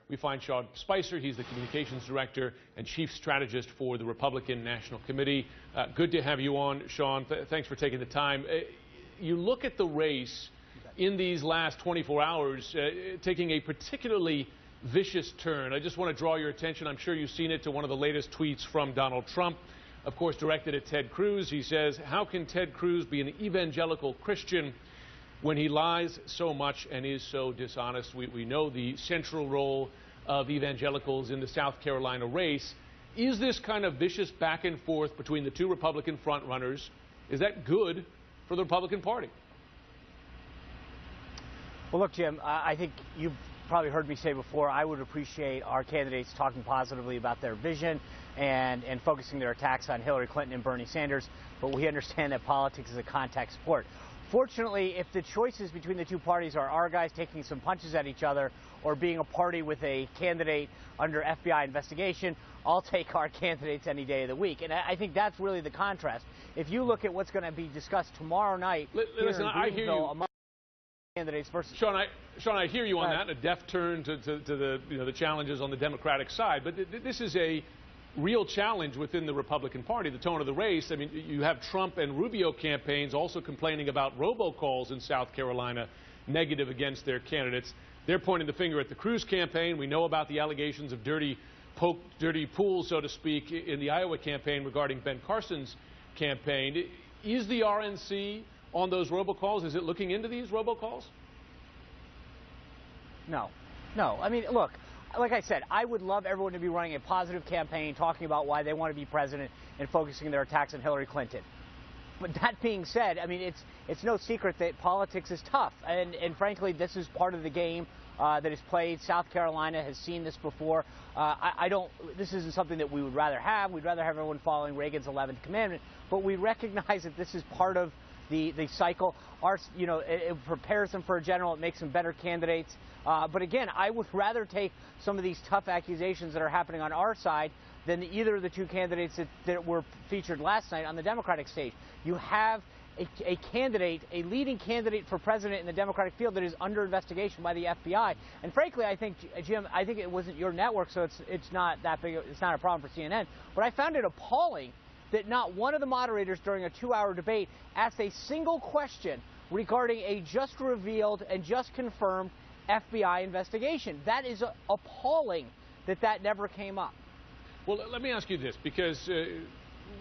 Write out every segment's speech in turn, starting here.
we find Sean Spicer. He's the communications director and chief strategist for the Republican National Committee. Good to have you on, Sean. Thanks for taking the time. You look at the race in these last 24 hours, taking a particularly vicious turn. I just want to draw your attention, I'm sure you've seen it, to one of the latest tweets from Donald Trump, of course directed at Ted Cruz. He says, "How can Ted Cruz be an evangelical Christian when he lies so much and is so dishonest?" We know the central role of evangelicals in the South Carolina race. Is this kind of vicious back and forth between the two Republican frontrunners, is that good for the Republican Party? Well, look, Jim, I think you've probably heard me say before, I would appreciate our candidates talking positively about their vision and focusing their attacks on Hillary Clinton and Bernie Sanders, but we understand that politics is a contact sport. Fortunately, if the choices between the two parties are our guys taking some punches at each other or being a party with a candidate under FBI investigation, I'll take our candidates any day of the week. And I think that's really the contrast. If you look at what's going to be discussed tomorrow night, listen, I hear you. Among candidates versus Sean, I hear you on that. A deft turn to the the challenges on the Democratic side, but this is a real challenge within the Republican Party. The tone of the race. I mean, you have Trump and Rubio campaigns also complaining about robocalls in South Carolina, negative against their candidates. They're pointing the finger at the Cruz campaign. We know about the allegations of dirty pool, so to speak, in the Iowa campaign regarding Ben Carson's campaign. Is the RNC on those robocalls? Is it looking into these robocalls? No. I mean, look, like I said, I would love everyone to be running a positive campaign, talking about why they want to be president and focusing their attacks on Hillary Clinton. But that being said, I mean, it's no secret that politics is tough. And frankly, this is part of the game that is played. South Carolina has seen this before. This isn't something that we would rather have. We'd rather have everyone following Reagan's 11th commandment. But we recognize that this is part of the cycle. It prepares them for a general. It makes them better candidates. But again, I would rather take some of these tough accusations that are happening on our side than either of the two candidates that were featured last night on the Democratic stage. You have a candidate, a leading candidate for president in the Democratic field that is under investigation by the FBI. And frankly, I think, Jim, I think it wasn't your network, so it's not that big. It's not a problem for CNN. But I found it appalling that not one of the moderators during a 2-hour debate asked a single question regarding a just revealed and just confirmed FBI investigation. That is appalling that never came up. Well, let me ask you this, because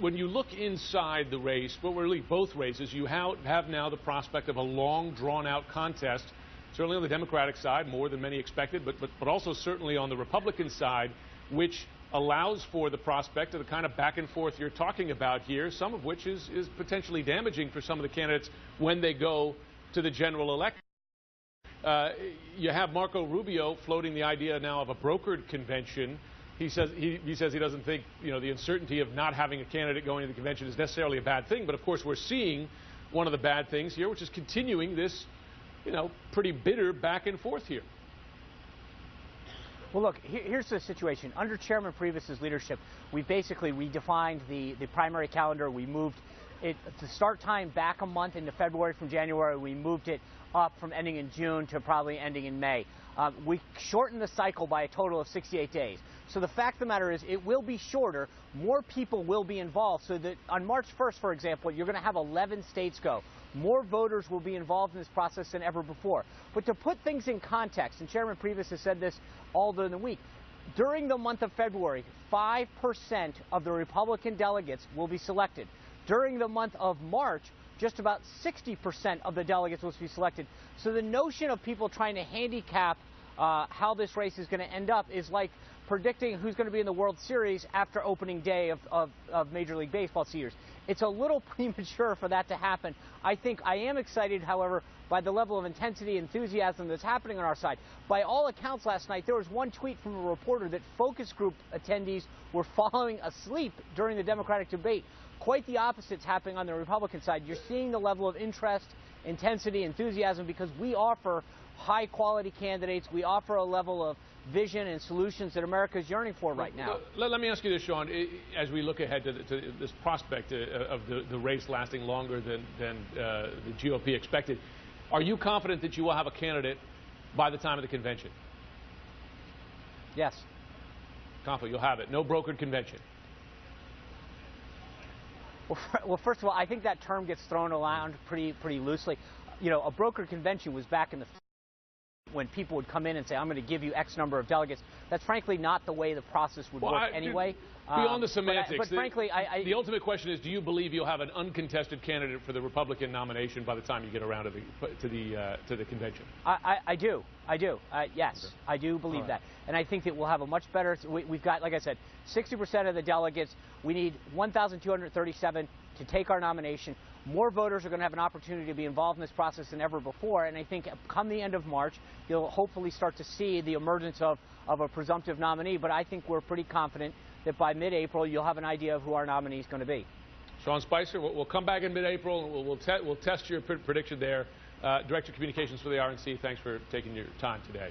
when you look inside the race, but really both races, you have now the prospect of a long, drawn-out contest, certainly on the Democratic side, more than many expected, but also certainly on the Republican side, which allows for the prospect of the kind of back and forth you're talking about here, some of which is potentially damaging for some of the candidates when they go to the general election. You have Marco Rubio floating the idea now of a brokered convention. He says he doesn't think the uncertainty of not having a candidate going to the convention is necessarily a bad thing. But of course, we're seeing one of the bad things here, which is continuing this pretty bitter back and forth here. Well, look, here's the situation. Under Chairman Priebus's leadership, we basically redefined the primary calendar. We moved the start time back a month into February from January. We moved it up from ending in June to probably ending in May. We shortened the cycle by a total of 68 days. So the fact of the matter is it will be shorter. More people will be involved. So that on March 1st, for example, you're going to have 11 states go. More voters will be involved in this process than ever before. But to put things in context, and Chairman Priebus has said this all during the week, during the month of February, 5% of the Republican delegates will be selected. During the month of March, just about 60% of the delegates will be selected. So the notion of people trying to handicap how this race is going to end up is like predicting who's going to be in the World Series after opening day of Major League Baseball seniors. It's a little premature for that to happen. I am excited, however, by the level of intensity and enthusiasm that's happening on our side. By all accounts last night, there was one tweet from a reporter that focus group attendees were falling asleep during the Democratic debate. Quite the opposite's happening on the Republican side. You're seeing the level of interest, intensity, enthusiasm because we offer high-quality candidates. We offer a level of vision and solutions that America is yearning for right now. Let me ask you this, Sean. As we look ahead to this prospect of the race lasting longer than the GOP expected, are you confident that you will have a candidate by the time of the convention? Yes. Conflict, you'll have it. No brokered convention. Well, first of all, I think that term gets thrown around pretty loosely. You know, a brokered convention was back in the when people would come in and say, I'm going to give you X number of delegates. That's frankly not the way the process would work anyway. Beyond the semantics, but frankly, the ultimate question is, do you believe you'll have an uncontested candidate for the Republican nomination by the time you get around to the convention? I do. Yes, okay. I do believe that. And I think that we'll have a much better, we've got, like I said, 60% of the delegates. We need 1,237 to take our nomination. More voters are going to have an opportunity to be involved in this process than ever before, and I think come the end of March, you'll hopefully start to see the emergence of a presumptive nominee, but I think we're pretty confident that by mid-April, you'll have an idea of who our nominee is going to be. Sean Spicer, we'll come back in mid-April, and we'll test your prediction there. Director of Communications for the RNC, thanks for taking your time today.